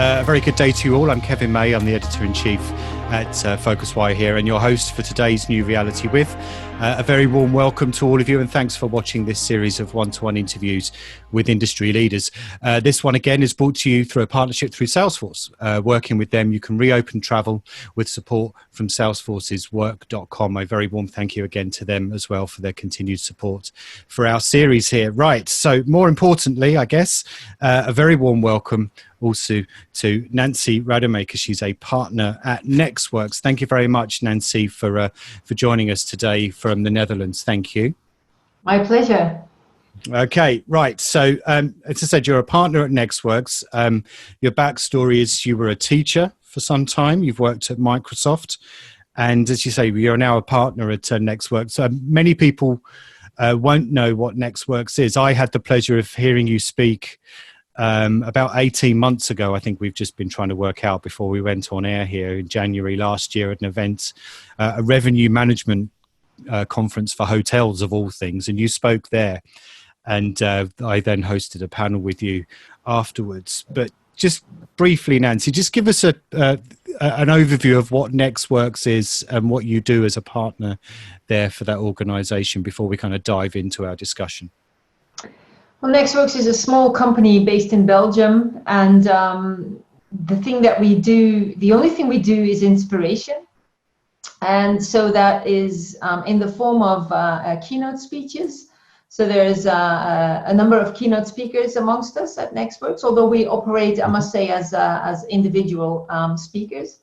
A very good day to you all. I'm Kevin May. I'm the Editor-in-Chief at PhocusWire here and your host for today's New Reality With. A very warm welcome to all of you and thanks for watching this series of one-to-one interviews with industry leaders. This one again is brought to you through a partnership through Salesforce. Working with them, you can reopen travel with support from Salesforce's work.com. A very warm thank you again to them as well for their continued support for our series here. Right, so more importantly, I guess, a very warm welcome also to Nancy Rademaker. She's a partner at Nexxworks. Thank you very much, Nancy, for joining us today from the Netherlands. Thank you. My pleasure. Okay, right. So, as I said, you're a partner at Nexxworks. Your backstory is you were a teacher for some time. You've worked at Microsoft. And as you say, you're now a partner at Nexxworks. Many people won't know what Nexxworks is. I had the pleasure of hearing you speak about 18 months ago. I think we've just been trying to work out before we went on air here in January last year at an event, a revenue management conference for hotels of all things. And you spoke there. And I then hosted a panel with you afterwards. But just briefly, Nancy, just give us an overview of what Nexxworks is and what you do as a partner there for that organization before we kind of dive into our discussion. Well, Nexxworks is a small company based in Belgium. And the thing that we do, the only thing we do is inspiration. And so that is in the form of keynote speeches. So there's a number of keynote speakers amongst us at Nexxworks, although we operate, I must say, as individual speakers.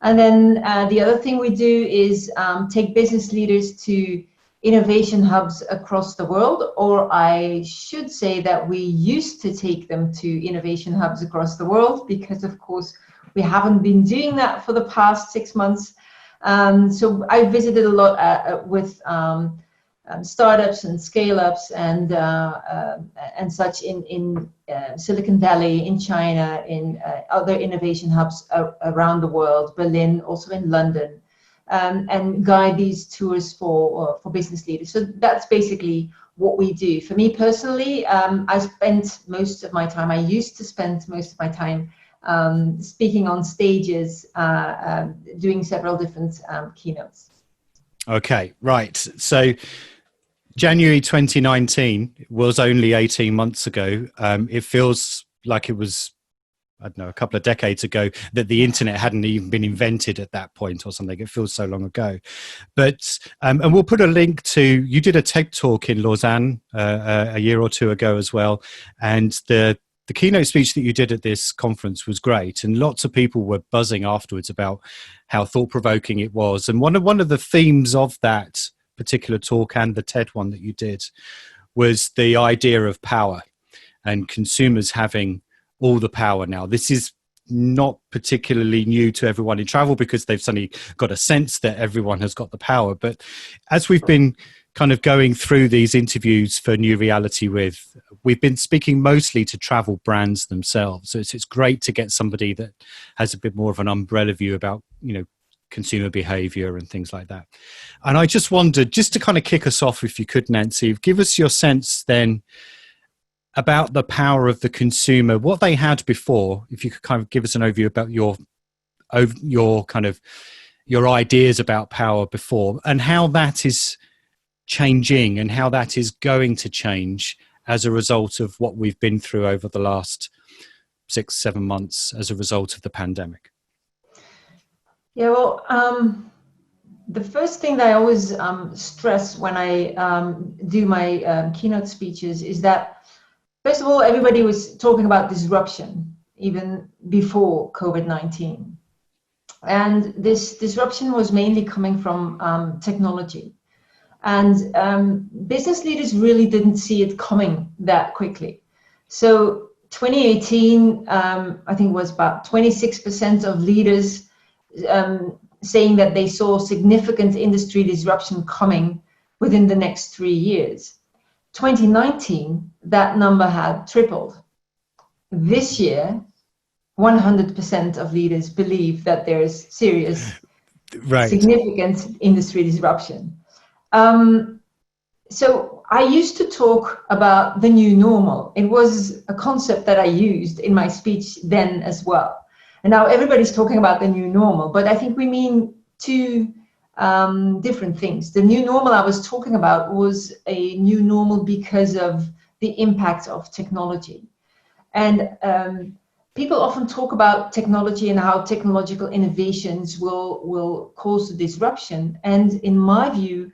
And then the other thing we do is take business leaders to innovation hubs across the world, or I should say that we used to take them to innovation hubs across the world, because of course we haven't been doing that for the past 6 months. So I visited a lot with startups and scale-ups and such in Silicon Valley, in China, in other innovation hubs around the world, Berlin, also in London, and guide these tours for business leaders. So that's basically what we do. For me personally, I used to spend most of my time speaking on stages, doing several different keynotes. Okay, right. So January 2019 was only 18 months ago. It feels like it was, I don't know, a couple of decades ago that the internet hadn't even been invented at that point or something. It feels so long ago. But, and we'll put a link to, you did a TED talk in Lausanne a year or two ago as well. And the keynote speech that you did at this conference was great. And lots of people were buzzing afterwards about how thought-provoking it was. And one of the themes of that particular talk and the TED one that you did was the idea of power and consumers having all the power now. This is not particularly new to everyone in travel because they've suddenly got a sense that everyone has got the power. But as we've been kind of going through these interviews for New Reality With, we've been speaking mostly to travel brands themselves. So it's great to get somebody that has a bit more of an umbrella view about, consumer behavior and things like that. And I just wondered, just to kind of kick us off, if you could, Nancy, give us your sense then about the power of the consumer, what they had before, if you could kind of give us an overview about your ideas about power before and how that is changing and how that is going to change as a result of what we've been through over the last 6-7 months as a result of the pandemic. Yeah, well, the first thing that I always stress when I do my keynote speeches is that, first of all, everybody was talking about disruption even before COVID-19. And this disruption was mainly coming from technology. And business leaders really didn't see it coming that quickly. So 2018, I think was about 26% of leaders saying that they saw significant industry disruption coming within the next 3 years. 2019, that number had tripled. This year, 100% of leaders believe that there is serious, significant industry disruption. So I used to talk about the new normal. It was a concept that I used in my speech then as well. And now everybody's talking about the new normal, but I think we mean two different things. The new normal I was talking about was a new normal because of the impact of technology. And people often talk about technology and how technological innovations will cause the disruption. And in my view,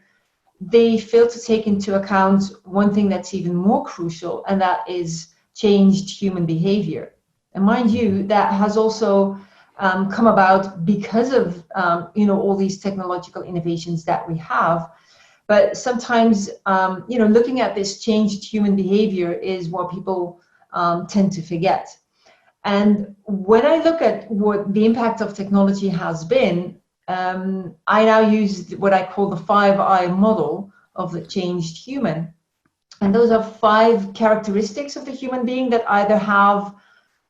they fail to take into account one thing that's even more crucial, and that is changed human behavior. And mind you, that has also come about because of all these technological innovations that we have. But sometimes looking at this changed human behavior is what people tend to forget. And when I look at what the impact of technology has been, I now use what I call the 5I model of the changed human. And those are 5 characteristics of the human being that either have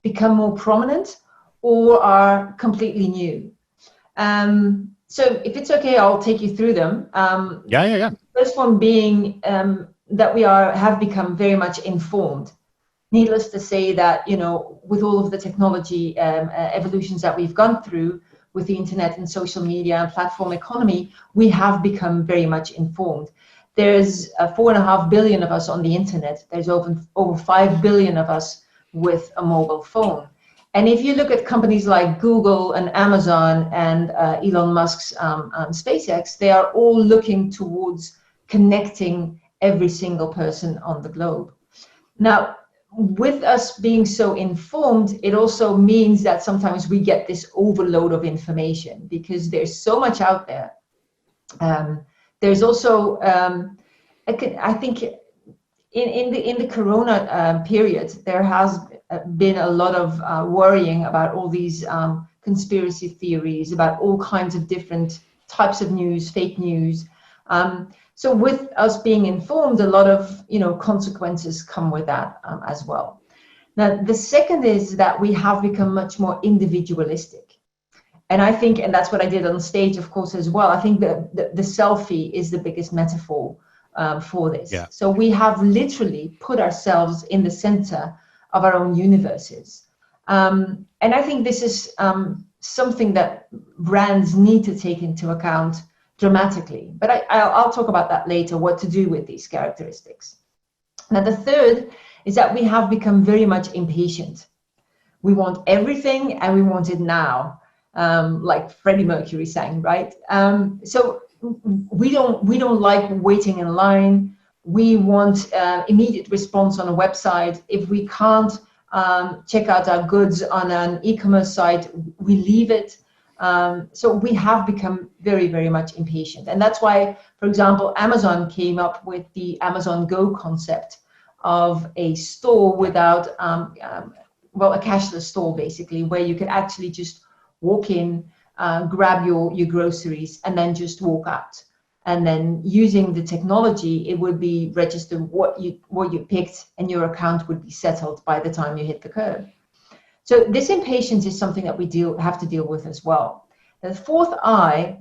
become more prominent or are completely new. So if it's okay, I'll take you through them. Yeah. The first one being that we have become very much informed. Needless to say that, with all of the technology evolutions that we've gone through with the internet and social media and platform economy, we have become very much informed. There's 4.5 billion of us on the internet. There's over 5 billion of us with a mobile phone. And if you look at companies like Google and Amazon and Elon Musk's SpaceX, they are all looking towards connecting every single person on the globe. Now, with us being so informed, it also means that sometimes we get this overload of information because there's so much out there. There's also, I think, in the Corona period, there has been a lot of worrying about all these conspiracy theories, about all kinds of different types of news, fake news. So with us being informed, a lot of consequences come with that as well. Now, the second is that we have become much more individualistic. And I think, and that's what I did on stage, of course, as well, I think that the selfie is the biggest metaphor for this. Yeah. So we have literally put ourselves in the center of our own universes. And I think this is something that brands need to take into account dramatically. But I'll talk about that later, what to do with these characteristics. Now, the third is that we have become very much impatient. We want everything and we want it now, like Freddie Mercury sang, right? So we don't like waiting in line. We want immediate response on a website. If we can't check out our goods on an e-commerce site, we leave it. So we have become very, very much impatient. And that's why, for example, Amazon came up with the Amazon Go concept of a store without, a cashless store, basically, where you could actually just walk in, grab your groceries, and then just walk out. And then using the technology, it would be registered what you picked, and your account would be settled by the time you hit the curb. So this impatience is something that we have to deal with as well. The fourth I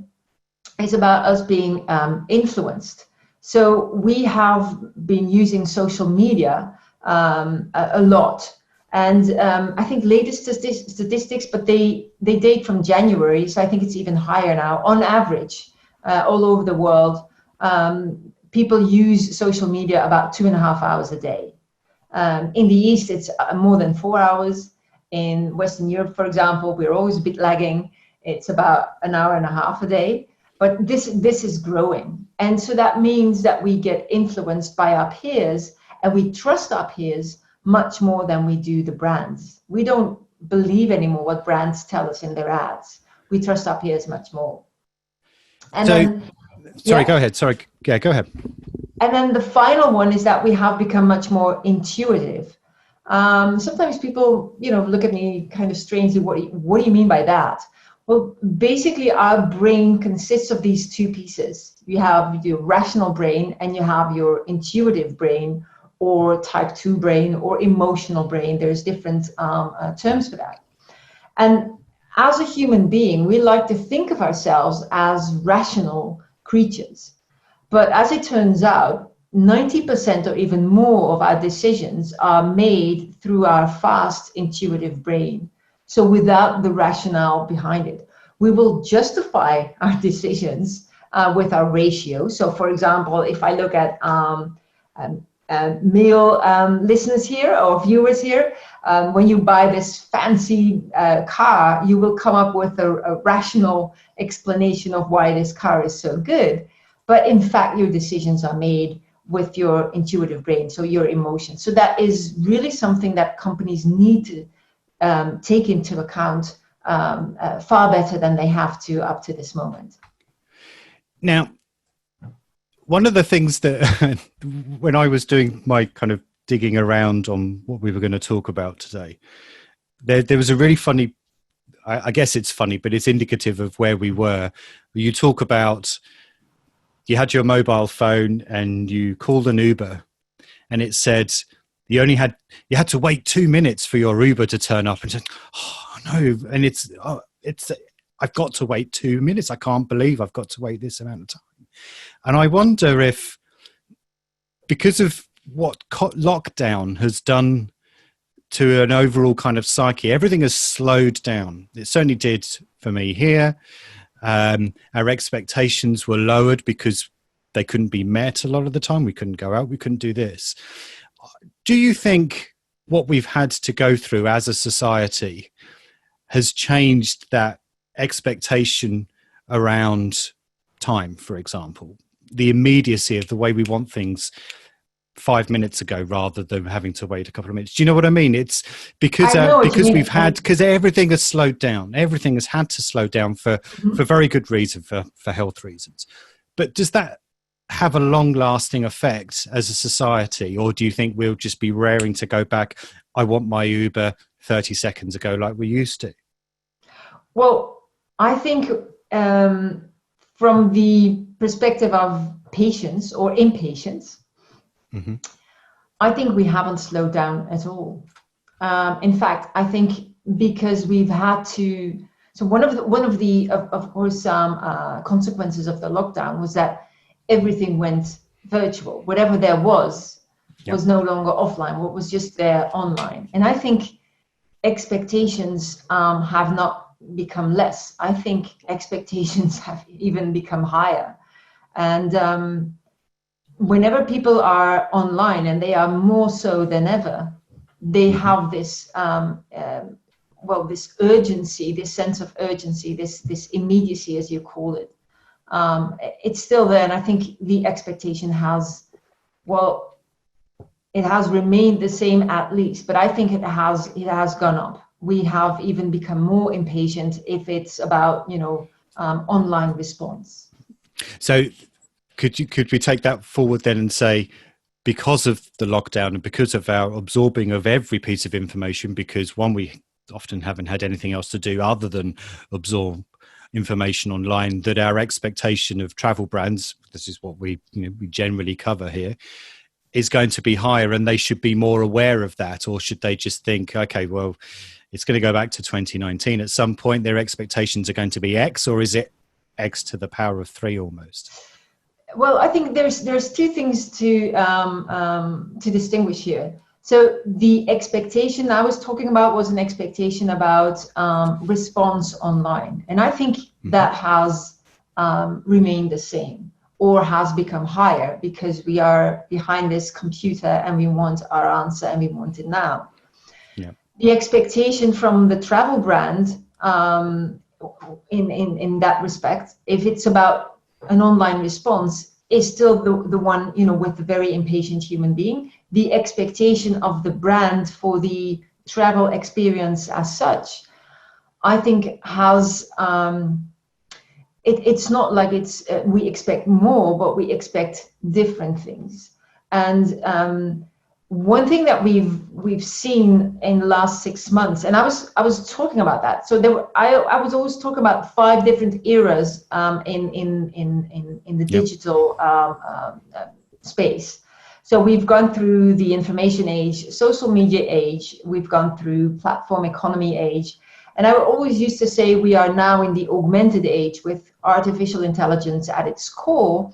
is about us being influenced. So we have been using social media a lot. And I think latest statistics, but they date from January, so I think it's even higher now. On average, all over the world, people use social media about 2.5 hours a day. In the East, it's more than 4 hours. In Western Europe, for example, we're always a bit lagging. It's about 1.5 hours a day. But this is growing. And so that means that we get influenced by our peers, and we trust our peers much more than we do the brands. We don't believe anymore what brands tell us in their ads. We trust our peers much more. And go ahead. Sorry. Yeah, go ahead. And then the final one is that we have become much more intuitive. Sometimes people, look at me kind of strangely. What do you mean by that? Well, basically, our brain consists of these two pieces. You have your rational brain and you have your intuitive brain, or type 2 brain, or emotional brain. There's different terms for that. And as a human being, we like to think of ourselves as rational creatures. But as it turns out, 90% or even more of our decisions are made through our fast, intuitive brain. So without the rationale behind it, we will justify our decisions with our ratio. So for example, if I look at male listeners here or viewers here, when you buy this fancy car, you will come up with a rational explanation of why this car is so good. But in fact, your decisions are made with your intuitive brain, so your emotions. So that is really something that companies need to take into account far better than they have to up to this moment. Now, one of the things that when I was doing my kind of digging around on what we were going to talk about today, there was a really funny, I guess it's funny, but it's indicative of where we were. You talk about, you had your mobile phone and you called an Uber and it said you had to wait 2 minutes for your Uber to turn up, and said, oh no, and it's I've got to wait 2 minutes. I can't believe I've got to wait this amount of time. And I wonder if, because of what lockdown has done to an overall kind of psyche, everything has slowed down. It certainly did for me here. Our expectations were lowered because they couldn't be met a lot of the time. We couldn't go out. We couldn't do this. Do you think what we've had to go through as a society has changed that expectation around time, for example? The immediacy of the way we want things 5 minutes ago rather than having to wait a couple of minutes. Do you know what I mean? It's because because everything has slowed down. Everything has had to slow down for very good reason, for health reasons. But does that have a long-lasting effect as a society, or do you think we'll just be raring to go back? I want my Uber 30 seconds ago, like we used to. Well, I think from the perspective of patience or impatience, I think we haven't slowed down at all. In fact, I think because we've had to. So one of the consequences of the lockdown was that everything went virtual. Whatever there was no longer offline. What was just there online. And I think expectations have not become less. I think expectations have even become higher. And whenever people are online, and they are more so than ever, they have this this urgency, this sense of urgency, this immediacy, as you call it. It's still there, and I think the expectation has remained the same at least, but I think it has gone up. We have even become more impatient if it's about online response. So could we take that forward then and say, because of the lockdown and because of our absorbing of every piece of information, because one, we often haven't had anything else to do other than absorb information online, that our expectation of travel brands, this is what we generally cover here, is going to be higher, and they should be more aware of that? Or should they just think, okay, well, it's going to go back to 2019 at some point, their expectations are going to be X, or is it X to the power of 3 almost? Well, I think there's two things to distinguish here. So the expectation I was talking about was an expectation about response online, and I think that has remained the same or has become higher because we are behind this computer and we want our answer and we want it now. Yeah. The expectation from the travel brand in that respect, if it's about an online response, is still the one, with the very impatient human being. The expectation of the brand for the travel experience as such, I think has, it's not like it's, we expect more, but we expect different things. And one thing that we've seen in the last 6 months, and I was talking about that. So I was always talking about 5 different eras in the digital space. So we've gone through the information age, social media age. We've gone through platform economy age, and I always used to say we are now in the augmented age with artificial intelligence at its core.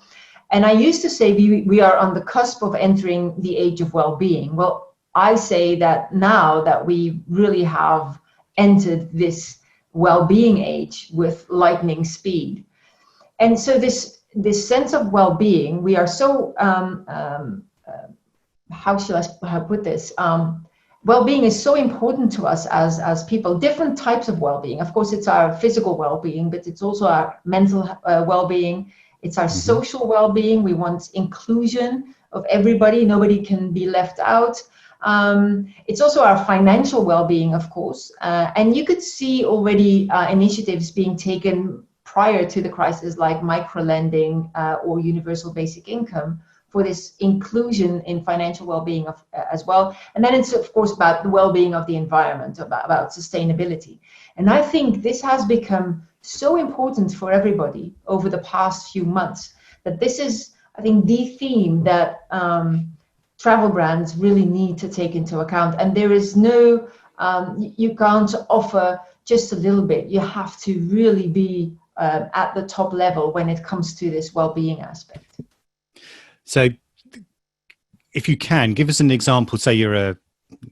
And I used to say we are on the cusp of entering the age of well-being. Well, I say that now that we really have entered this well-being age with lightning speed. And so this sense of well-being, we are so, how shall I put this? Well-being is so important to us as people, different types of well-being. Of course, it's our physical well-being, but it's also our mental well-being. It's our social well-being. We want inclusion of everybody. Nobody can be left out. It's also our financial well-being, of course. And you could see already initiatives being taken prior to the crisis, like micro-lending or universal basic income, for this inclusion in financial well-being as well. And then it's, of course, about the well-being of the environment, about sustainability. And I think this has become so important for everybody over the past few months that this is, I think, the theme that travel brands really need to take into account. And there is no, you can't offer just a little bit. You have to really be at the top level when it comes to this well-being aspect. So if you can, give us an example. Say you're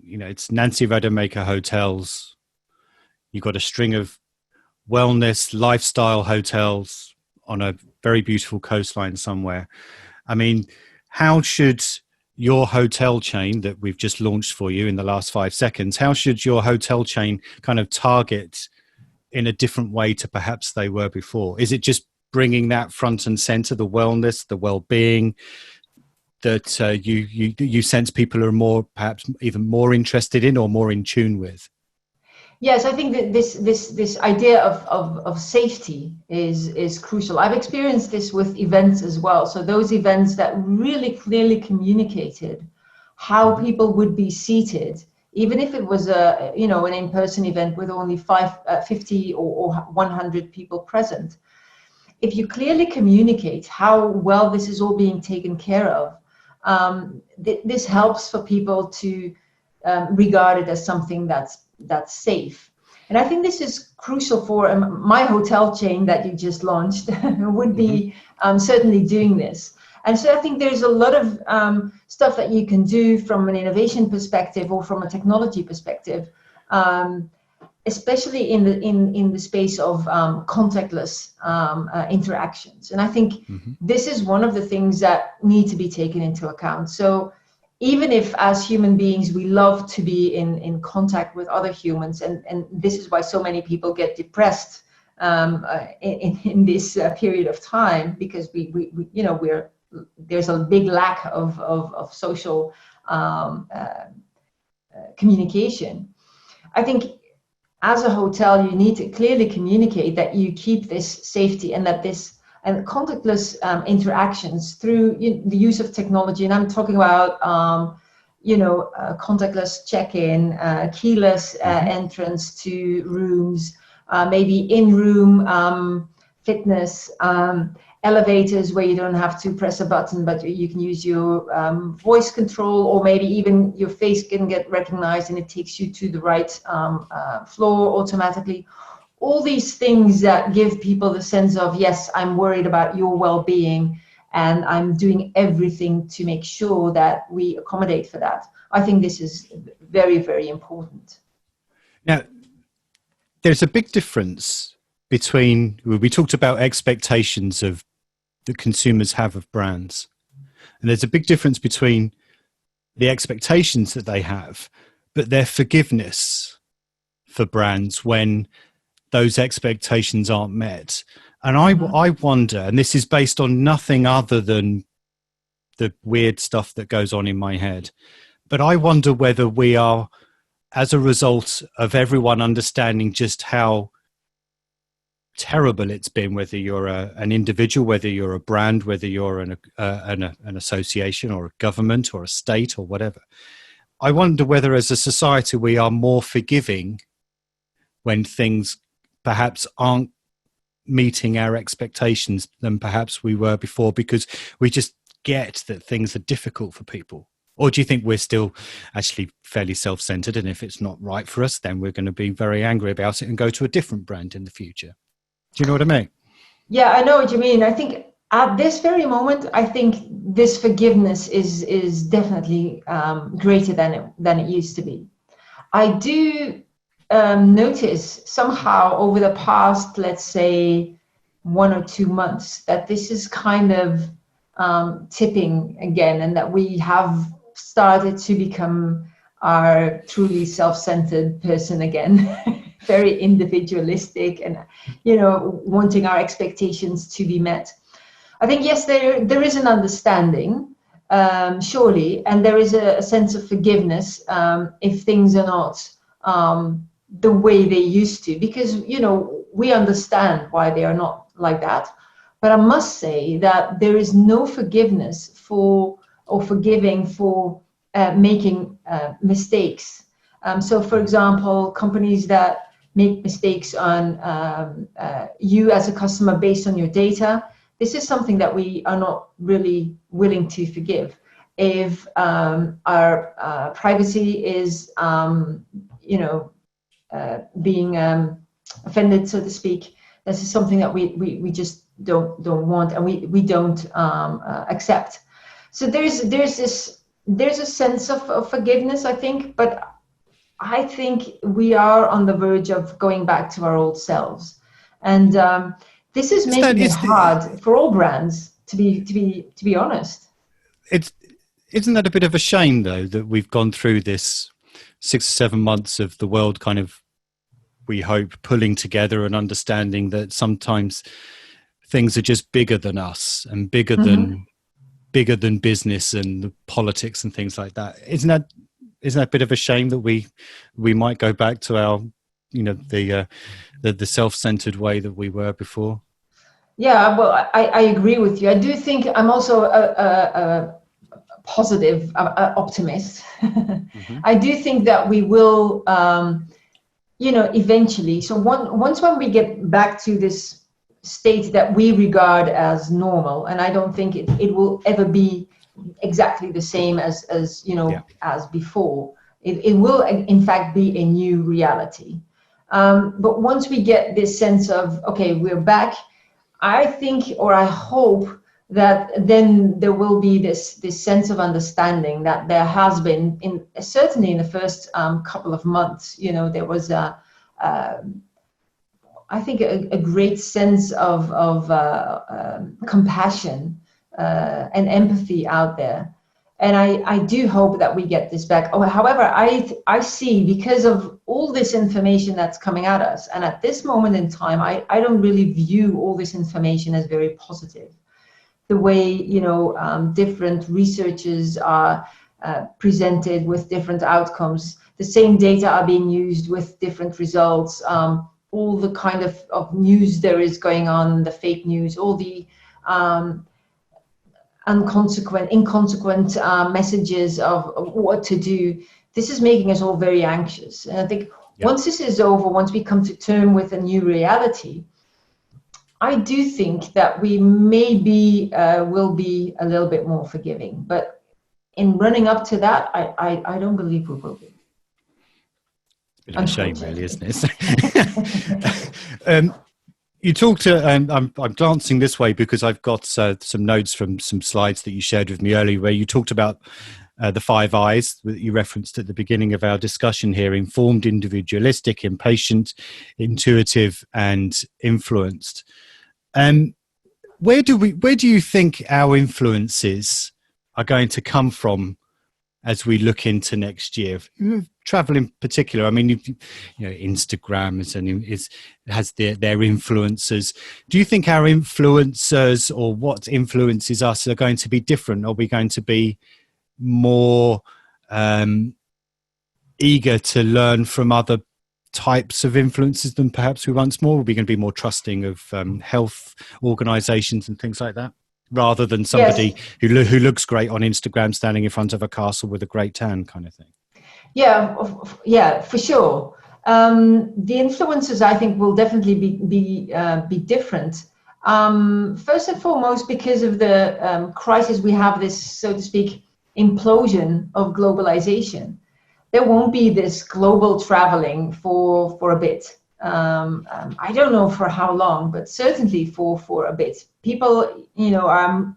it's Nancy Rademaker Hotels. You've got a string of wellness, lifestyle hotels on a very beautiful coastline somewhere. I mean, how should your hotel chain that we've just launched for you in the last 5 seconds, how should your hotel chain kind of target in a different way to perhaps they were before? Is it just bringing that front and center, the wellness, the well-being, that you sense people are more, perhaps even more interested in or more in tune with? Yes, I think that this idea of safety is crucial. I've experienced this with events as well. So those events that really clearly communicated how people would be seated, even if it was an in-person event with only 50 or 100 people present. If you clearly communicate how well this is all being taken care of, this helps for people to regard it as something that's safe. And I think this is crucial for my hotel chain that you just launched would be certainly doing this. And so I think there's a lot of stuff that you can do from an innovation perspective or from a technology perspective, especially in the space of contactless interactions. And I think this is one of the things that need to be taken into account. So even if as human beings we love to be in contact with other humans, and this is why so many people get depressed in this period of time, because there's a big lack of social communication. I think as a hotel, you need to clearly communicate that you keep this safety and that and contactless interactions through the use of technology. And I'm talking about, contactless check-in, keyless entrance to rooms, maybe in-room fitness, elevators where you don't have to press a button, but you can use your voice control, or maybe even your face can get recognized and it takes you to the right floor automatically. All these things that give people the sense of, yes, I'm worried about your well-being and I'm doing everything to make sure that we accommodate for that. I think this is very, very important. Now, there's a big difference between, we talked about expectations that consumers have of brands. And there's a big difference between the expectations that they have, but their forgiveness for brands when those expectations aren't met. And I wonder, and this is based on nothing other than the weird stuff that goes on in my head, but I wonder whether we are, as a result of everyone understanding just how terrible it's been, whether you're an individual, whether you're a brand, whether you're an association or a government or a state or whatever, I wonder whether as a society we are more forgiving when things perhaps aren't meeting our expectations than perhaps we were before, because we just get that things are difficult for people. Or do you think we're still actually fairly self-centered, and if it's not right for us, then we're going to be very angry about it and go to a different brand in the future? Do you know what I mean? Yeah, I know what you mean. I think At this very moment, I think this forgiveness is definitely greater than it used to be. I do notice somehow over the past, let's say, 1 or 2 months, that this is kind of tipping again, and that we have started to become our truly self-centered person again, very individualistic, and wanting our expectations to be met. I think, yes, there is an understanding, surely, and there is a sense of forgiveness if things are not the way they used to, because we understand why they are not like that. But I must say that there is no forgiveness for or forgiving for making mistakes. So, for example, companies that make mistakes on you as a customer based on your data, this is something that we are not really willing to forgive. If our privacy is, being offended, so to speak, this is something that we just don't want, and we don't accept. So there's a sense of forgiveness, I think, but I think we are on the verge of going back to our old selves, and this is making it hard for all brands, to be honest. Isn't that a bit of a shame, though, that we've gone through this 6 or 7 months of the world kind of, we hope, pulling together and understanding that sometimes things are just bigger than us and bigger than business and the politics and things like that. Isn't that a bit of a shame that we might go back to our, the self-centered way that we were before? Yeah, well, I agree with you. I do think I'm also a positive optimist. I do think that we will, eventually. So once when we get back to this state that we regard as normal, and I don't think it will ever be exactly the same as before. It will, in fact, be a new reality. But once we get this sense of, okay, we're back, I think, or I hope, that then there will be this sense of understanding that there has been, certainly in the first couple of months, there was I think a great sense of compassion and empathy out there. And I do hope that we get this back. However, I see, because of all this information that's coming at us, and at this moment in time, I don't really view all this information as very positive. The way, different researchers are presented with different outcomes, the same data are being used with different results, all the kind of news there is going on, the fake news, all the inconsequent messages of what to do. This is making us all very anxious. And I think once this is over, once we come to terms with a new reality, I do think that we maybe will be a little bit more forgiving. But in running up to that, I don't believe we will be. Bit of a shame, really, isn't it? You talked I'm glancing this way because I've got some notes from some slides that you shared with me earlier, where you talked about the 5 I's that you referenced at the beginning of our discussion here: informed, individualistic, impatient, intuitive, and influenced. Where do you think our influences are going to come from as we look into next year? Travel in particular, I mean, Instagram has their influencers. Do you think our influencers, or what influences us, are going to be different? Are we going to be more eager to learn from other types of influences than perhaps we once more? Are we going to be more trusting of health organizations and things like that, rather than somebody who looks great on Instagram standing in front of a castle with a great tan kind of thing? Yeah, for sure. The influences, I think, will definitely be different. First and foremost, because of the crisis, we have this, so to speak, implosion of globalization. There won't be this global traveling for a bit. I don't know for how long, but certainly for a bit. People, are,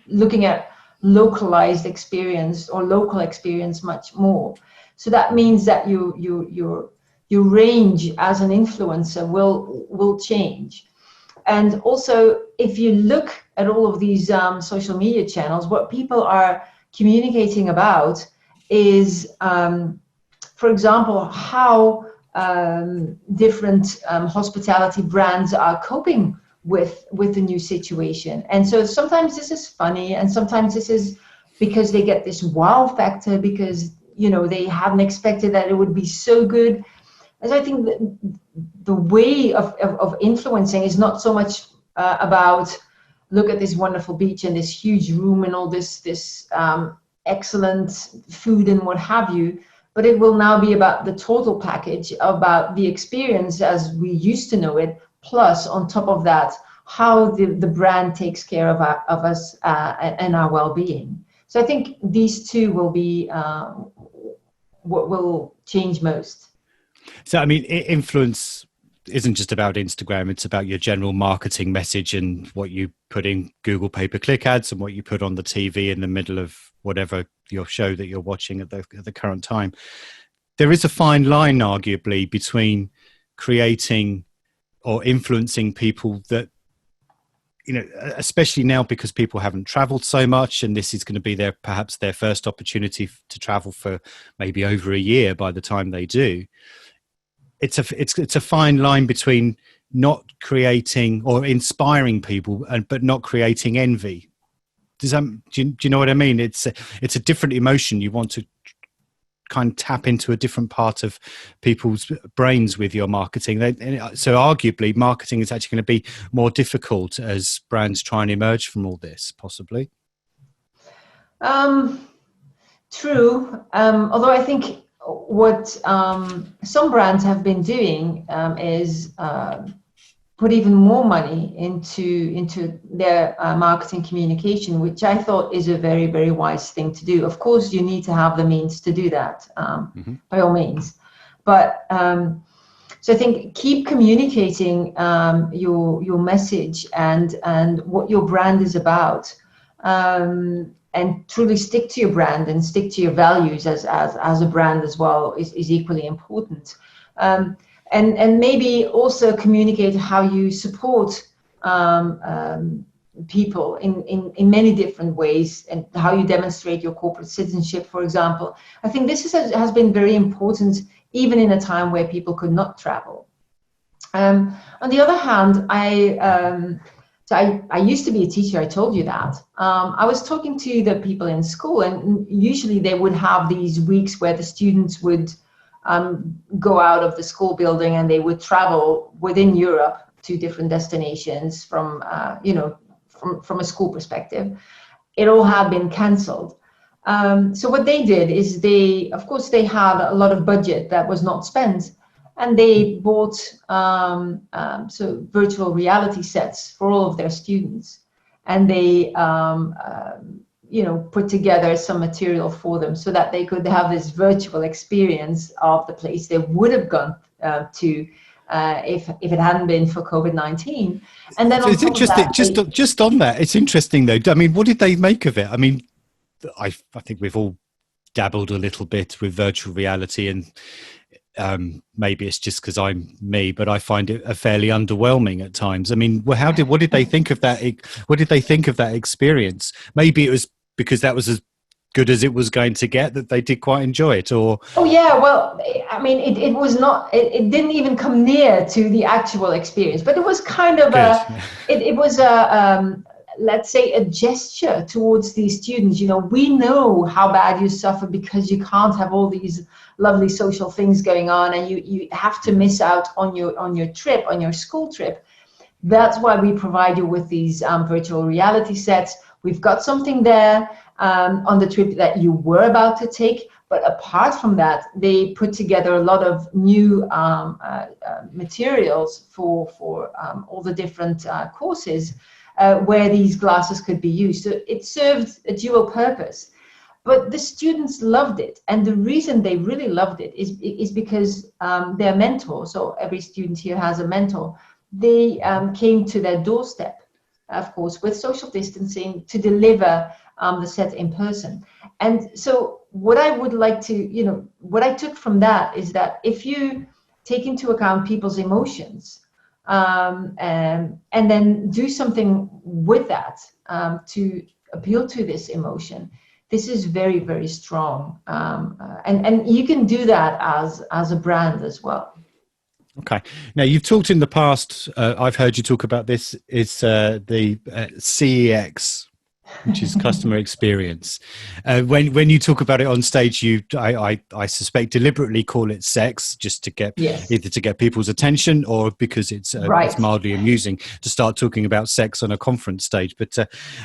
looking at localized experience or local experience much more. So that means that your range as an influencer will change. And also, if you look at all of these social media channels, what people are communicating about is, for example, how different hospitality brands are coping with the new situation. And so sometimes this is funny, and sometimes this is because they get this wow factor, because they hadn't expected that it would be so good. And so I think that the way of influencing is not so much about, look at this wonderful beach and this huge room and all this excellent food and what have you, but it will now be about the total package, about the experience as we used to know it, plus on top of that, how the brand takes care of us and our well-being. So I think these two will be what will change most. So, I mean, influence isn't just about Instagram. It's about your general marketing message and what you put in Google pay-per-click ads and what you put on the TV in the middle of whatever your show that you're watching at the current time. There is a fine line, arguably, between creating or influencing people that, especially now because people haven't traveled so much, and this is going to be perhaps their first opportunity to travel for maybe over a year by the time they do. It's a fine line between not creating or inspiring people, but not creating envy. Do you know what I mean? It's a different emotion. You want to kind of tap into a different part of people's brains with your marketing. So arguably, marketing is actually going to be more difficult as brands try and emerge from all this, possibly. True. Although I think what some brands have been doing is put even more money into their marketing communication, which I thought is a very, very wise thing to do. Of course, you need to have the means to do that, by all means. But so I think keep communicating your message and what your brand is about, and truly stick to your brand and stick to your values as a brand as well is equally important. And maybe also communicate how you support people in many different ways, and how you demonstrate your corporate citizenship, for example. I think this has been very important, even in a time where people could not travel. On the other hand, I used to be a teacher, I told you that. I was talking to the people in school, and usually they would have these weeks where the students would go out of the school building and they would travel within Europe to different destinations from a school perspective. It all had been cancelled. So what they did is they had a lot of budget that was not spent, and they bought virtual reality sets for all of their students, and they put together some material for them so that they could have this virtual experience of the place they would have gone to if it hadn't been for COVID-19. And then it's interesting. Just on that, it's interesting though. I mean, what did they make of it? I mean, I think we've all dabbled a little bit with virtual reality, and maybe it's just because I'm me, but I find it fairly underwhelming at times. I mean, what did they think of that? What did they think of that experience? Maybe it was because that was as good as it was going to get that they did quite enjoy it, or well, I mean, it was not. It didn't even come near to the actual experience, but it was kind of it was let's say a gesture towards these students. We know how bad you suffer because you can't have all these lovely social things going on, and you have to miss out on your trip, on your school trip. That's why we provide you with these virtual reality sets. We've got something there on the trip that you were about to take. But apart from that, they put together a lot of new materials for all the different courses where these glasses could be used. So it served a dual purpose. But the students loved it, and the reason they really loved it is because their mentor, so every student here has a mentor, they came to their doorstep, of course, with social distancing to deliver the set in person. And so what I would like to, what I took from that is that if you take into account people's emotions and then do something with that to appeal to this emotion, this is very, very strong. And you can do that as a brand as well. Okay. Now, you've talked in the past, I've heard you talk about this, is the CEX, which is customer experience. When you talk about it on stage, I suspect deliberately call it sex, just to get either to get people's attention or because it's mildly amusing to start talking about sex on a conference stage. But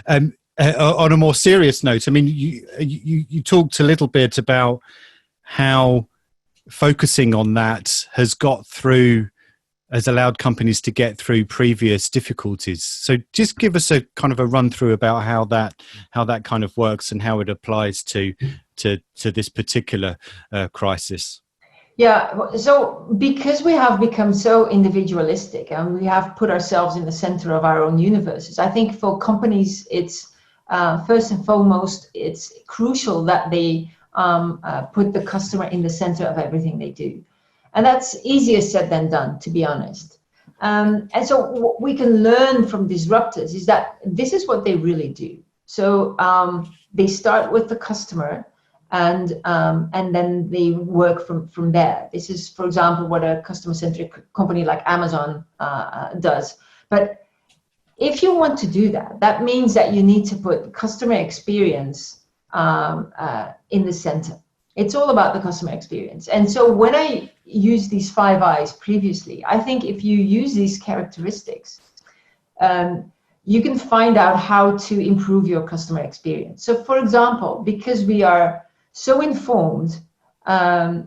on a more serious note, I mean, you talked a little bit about how focusing on that has allowed companies to get through previous difficulties. So just give us a kind of a run through about how that kind of works and how it applies to this particular crisis. Yeah, so because we have become so individualistic and we have put ourselves in the center of our own universes, I think for companies, it's first and foremost, it's crucial that they put the customer in the center of everything they do. And that's easier said than done, to be honest. And so what we can learn from disruptors is that this is what they really do. So they start with the customer and then they work from there. This is, for example, what a customer-centric company like Amazon does. But if you want to do that, that means that you need to put customer experience in the center. It's all about the customer experience. And so when I use these 5 I's previously, I think if you use these characteristics, you can find out how to improve your customer experience. So for example, because we are so informed,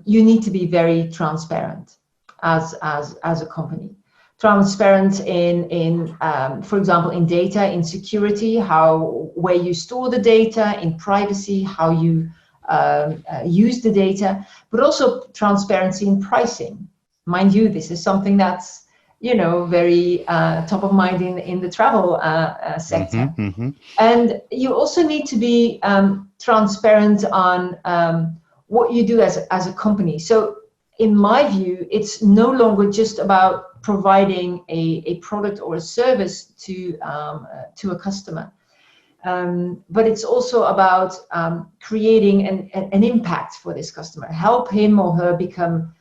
you need to be very transparent as a company. Transparent in for example, in data, in security, where you store the data, in privacy, how you use the data, but also transparency in pricing. Mind you, this is something that's very top of mind in the travel sector. And you also need to be transparent on what you do as a company. So in my view, it's no longer just about providing a product or a service to a customer. But it's also about creating an impact for this customer, help him or her become,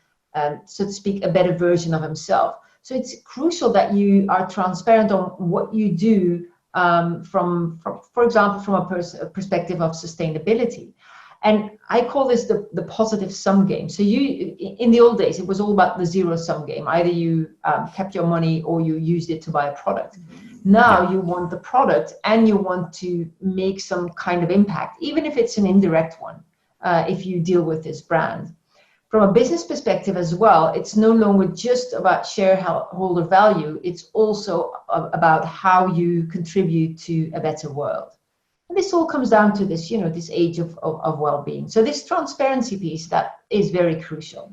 so to speak, a better version of himself. So it's crucial that you are transparent on what you do from for example, from a perspective of sustainability. And I call this the positive sum game. So in the old days, it was all about the zero sum game. Either you kept your money or you used it to buy a product. Now you want the product and you want to make some kind of impact, even if it's an indirect one, if you deal with this brand. From a business perspective as well, it's no longer just about shareholder value. It's also about how you contribute to a better world. And this all comes down to this, this age of well-being. So this transparency piece, that is very crucial.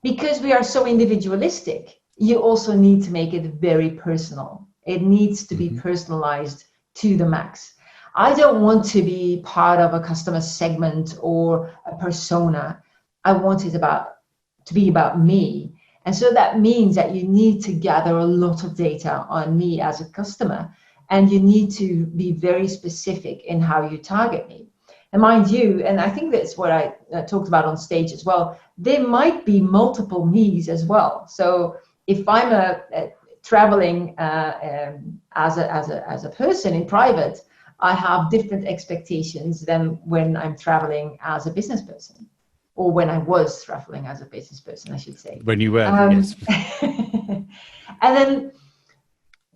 Because we are so individualistic, you also need to make it very personal. It needs to be personalized to the max. I don't want to be part of a customer segment or a persona. I want it to be about me. And so that means that you need to gather a lot of data on me as a customer, and you need to be very specific in how you target me. And mind you, and I think that's what I talked about on stage as well, there might be multiple me's as well. So if I'm traveling as a person in private, I have different expectations than when I'm traveling as a business person, or when I was traveling as a business person, I should say. When you were, yes. And then,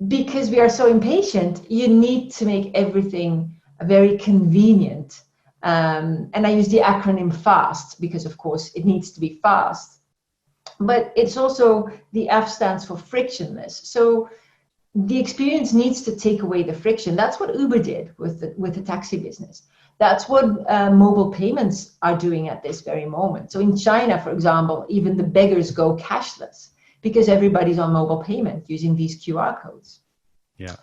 because we are so impatient, you need to make everything very convenient. And I use the acronym FAST because, of course, it needs to be fast. But it's also, the F stands for frictionless. So the experience needs to take away the friction. That's what Uber did with the taxi business. That's what mobile payments are doing at this very moment. So in China, for example, even the beggars go cashless because everybody's on mobile payment using these QR codes. Yeah.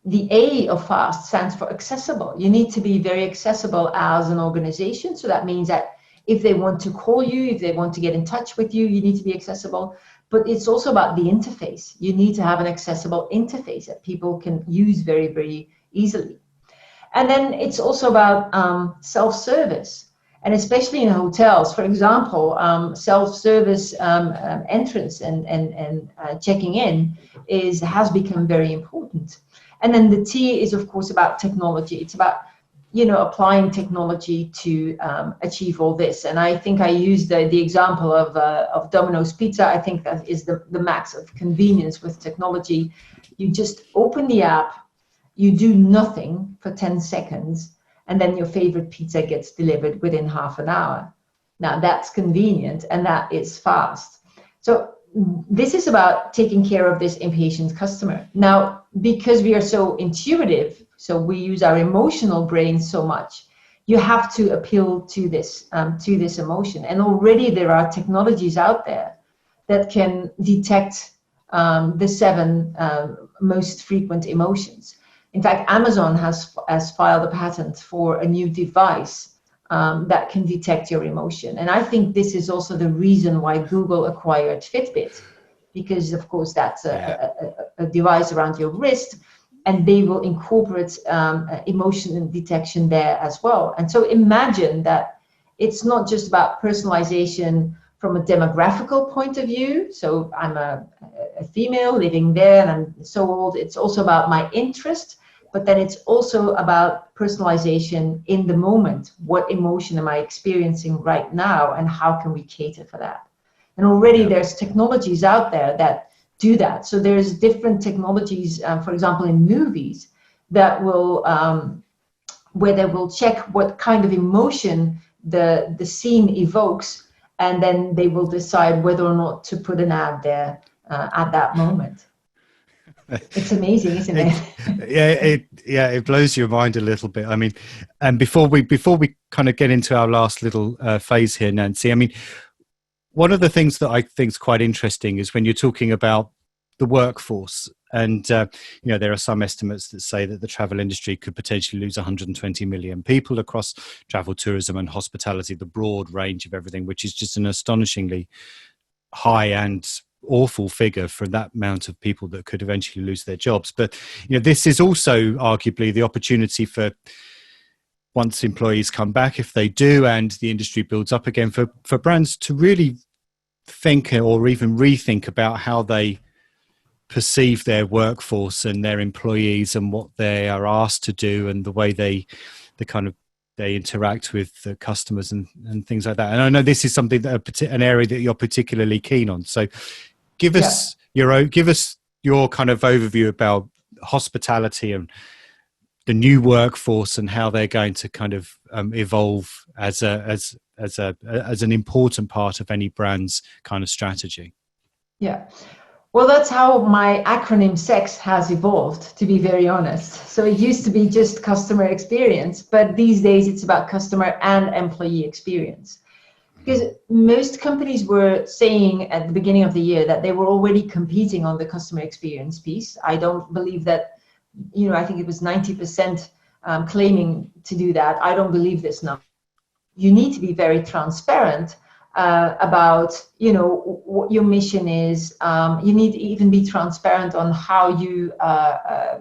The A of FAST stands for accessible. You need to be very accessible as an organization. So that means that if they want to call you, if they want to get in touch with you, you need to be accessible. But it's also about the interface. You need to have an accessible interface that people can use very, very easily. And then it's also about self-service. And especially in hotels, for example, self-service entrance and checking in has become very important. And then the T is, of course, about technology. It's about, applying technology to achieve all this. And I think I used the example of Domino's Pizza. I think that is the max of convenience with technology. You just open the app, you do nothing for 10 seconds, and then your favorite pizza gets delivered within half an hour. Now that's convenient and that is fast. So this is about taking care of this impatient customer. Now, because we are so intuitive, so we use our emotional brain so much, you have to appeal to this emotion. And already there are technologies out there that can detect the 7 most frequent emotions. In fact, Amazon has filed a patent for a new device that can detect your emotion. And I think this is also the reason why Google acquired Fitbit, because of course that's a device around your wrist, and they will incorporate emotion detection there as well. And so imagine that it's not just about personalization from a demographical point of view. So I'm a female living there and I'm so old. It's also about my interest, but then it's also about personalization in the moment. What emotion am I experiencing right now, and how can we cater for that? And already there's technologies out there that do that. So there's different technologies, for example, in movies that will, where they will check what kind of emotion the scene evokes, and then they will decide whether or not to put an ad there at that moment. It's amazing, isn't it? It blows your mind a little bit. I mean, and before we kind of get into our last little phase here, Nancy, I mean, one of the things that I think is quite interesting is when you're talking about the workforce, and there are some estimates that say that the travel industry could potentially lose 120 million people across travel, tourism, and hospitality, the broad range of everything, which is just an astonishingly high and awful figure for that amount of people that could eventually lose their jobs. But this is also arguably the opportunity for, once employees come back, if they do, and the industry builds up again, for brands to really think or even rethink about how they perceive their workforce and their employees and what they are asked to do and the way they interact with the customers and things like that. And I know this is something that an area that you're particularly keen on. So give us your kind of overview about hospitality and the new workforce and how they're going to kind of evolve as an important part of any brand's kind of strategy. Yeah. Well, that's how my acronym SEX has evolved, to be very honest. So it used to be just customer experience, but these days it's about customer and employee experience. Because most companies were saying at the beginning of the year that they were already competing on the customer experience piece. I don't believe that, I think it was 90% claiming to do that. I don't believe this now. You need to be very transparent about what your mission is. You need to even be transparent on how you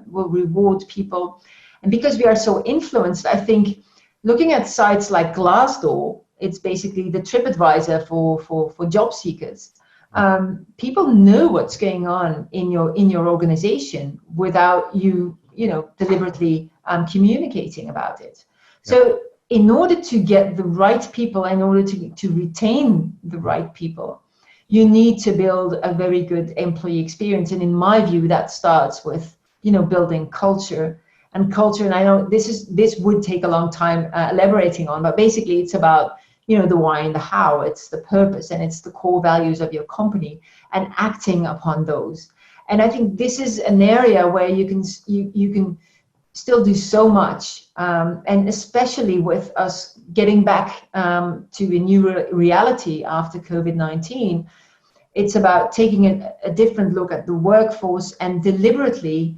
will reward people. And because we are so influenced, I think looking at sites like Glassdoor, it's basically the TripAdvisor for job seekers. People know what's going on in your organization without you deliberately communicating about it. So in order to get the right people, in order to retain the right people, you need to build a very good employee experience. And in my view, that starts with, building culture. And I know this would take a long time elaborating on, but basically it's about, the why and the how. It's the purpose and it's the core values of your company and acting upon those. And I think this is an area where you can still do so much, and especially with us getting back to a new reality after COVID-19, it's about taking a different look at the workforce and deliberately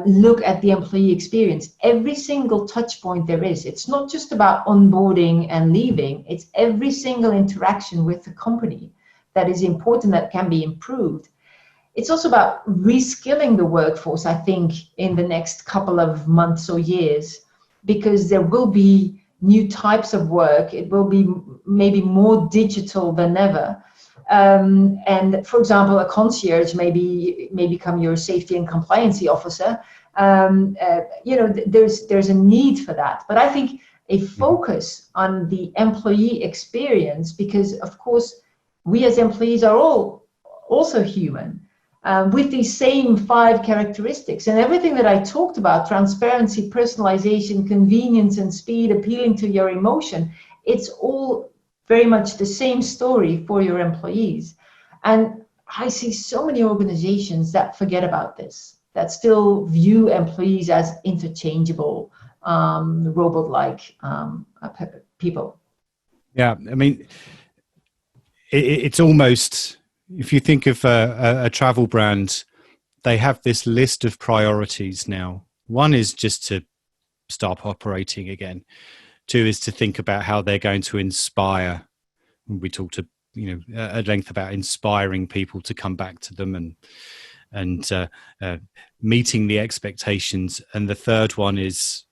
look at the employee experience. Every single touch point there is. It's not just about onboarding and leaving. It's every single interaction with the company that is important, that can be improved. It's also about reskilling the workforce, I think, in the next couple of months or years, because there will be new types of work. It will be maybe more digital than ever. And for example, a concierge may become your safety and compliancy officer. There's a need for that. But I think a focus on the employee experience, because of course we as employees are all also human, with these same 5 characteristics, and everything that I talked about: transparency, personalization, convenience, and speed, appealing to your emotion. It's all very much the same story for your employees. And I see so many organizations that forget about this, that still view employees as interchangeable, robot-like people. Yeah, I mean, it's almost, if you think of a travel brand, they have this list of priorities now. One is just to start operating again. 2 is to think about how they're going to inspire. We talked at length about inspiring people to come back to them and meeting the expectations. And the 3rd one is,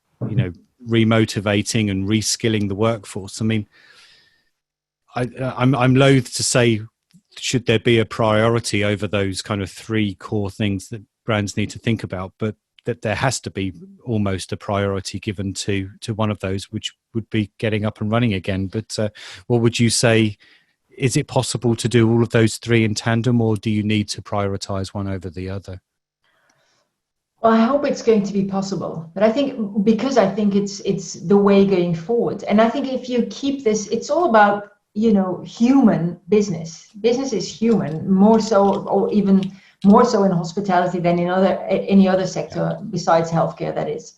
remotivating and reskilling the workforce. I mean, I'm loath to say, should there be a priority over those kind of 3 core things that brands need to think about, but that there has to be almost a priority given to one of those, which would be getting up and running again. But what would you say? Is it possible to do all of those 3 in tandem, or do you need to prioritize one over the other? Well, I hope it's going to be possible, but I think it's the way going forward. And I think if you keep this, it's all about, human business. Business is human, more so, or even more so in hospitality than in any other sector besides healthcare, that is.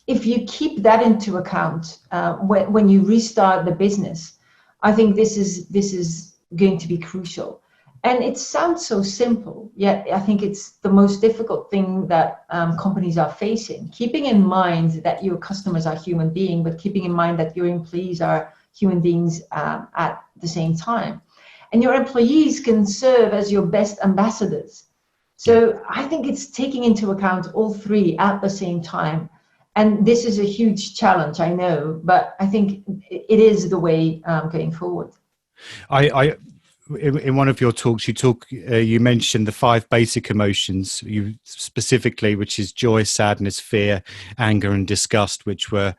If you keep that into account when you restart the business, I think this is going to be crucial. And it sounds so simple, yet I think it's the most difficult thing that companies are facing. Keeping in mind that your customers are human beings, but keeping in mind that your employees are human beings at the same time. And your employees can serve as your best ambassadors. So I think it's taking into account all 3 at the same time. And this is a huge challenge, I know, but I think it is the way going forward. In one of your talks, you mentioned the 5 basic emotions, you specifically, which is joy, sadness, fear, anger, and disgust, which were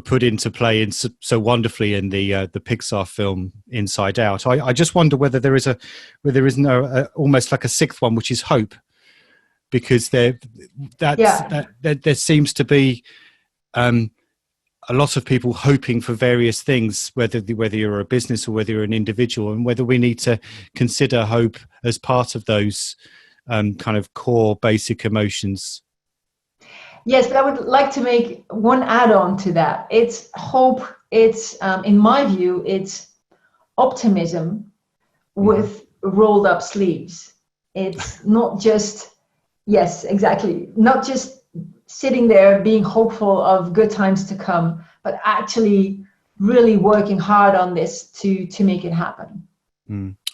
put into play so wonderfully in the Pixar film Inside Out. I just wonder whether there isn't almost like a 6th one, which is hope, because there seems to be a lot of people hoping for various things, whether you're a business or whether you're an individual, and whether we need to consider hope as part of those kind of core basic emotions. Yes, but I would like to make one add-on to that. It's hope. It's, in my view, it's optimism with rolled up sleeves. It's not just, yes, exactly, not just sitting there being hopeful of good times to come, but actually really working hard on this to make it happen.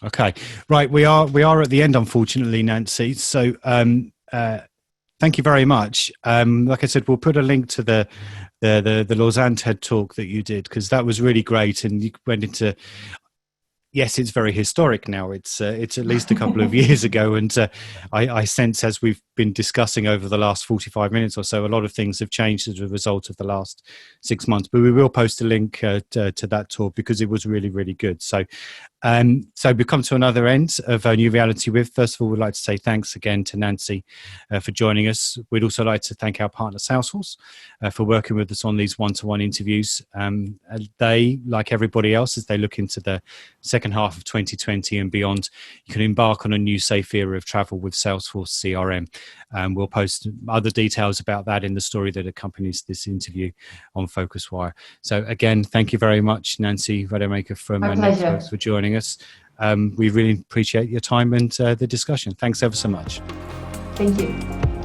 Okay, right. We are at the end, unfortunately, Nancy. So thank you very much. Like I said, we'll put a link to the Lausanne TED talk that you did, because that was really great, and you went into. Yes, it's very historic now. It's at least a couple of years ago, and I sense, as we've been discussing over the last 45 minutes or so, a lot of things have changed as a result of the last 6 months. But we will post a link to that talk, because it was really, really good. So we've come to another end of New Reality With. First of all, we'd like to say thanks again to Nancy for joining us. We'd also like to thank our partner Salesforce for working with us on these one-to-one interviews. They, like everybody else, as they look into the second half of 2020 and beyond, you can embark on a new safe era of travel with Salesforce CRM. We'll post other details about that in the story that accompanies this interview on PhocusWire. So again, thank you very much, Nancy Rademaker from Nexxworks, for joining us. We really appreciate your time and the discussion. Thanks ever so much. Thank you.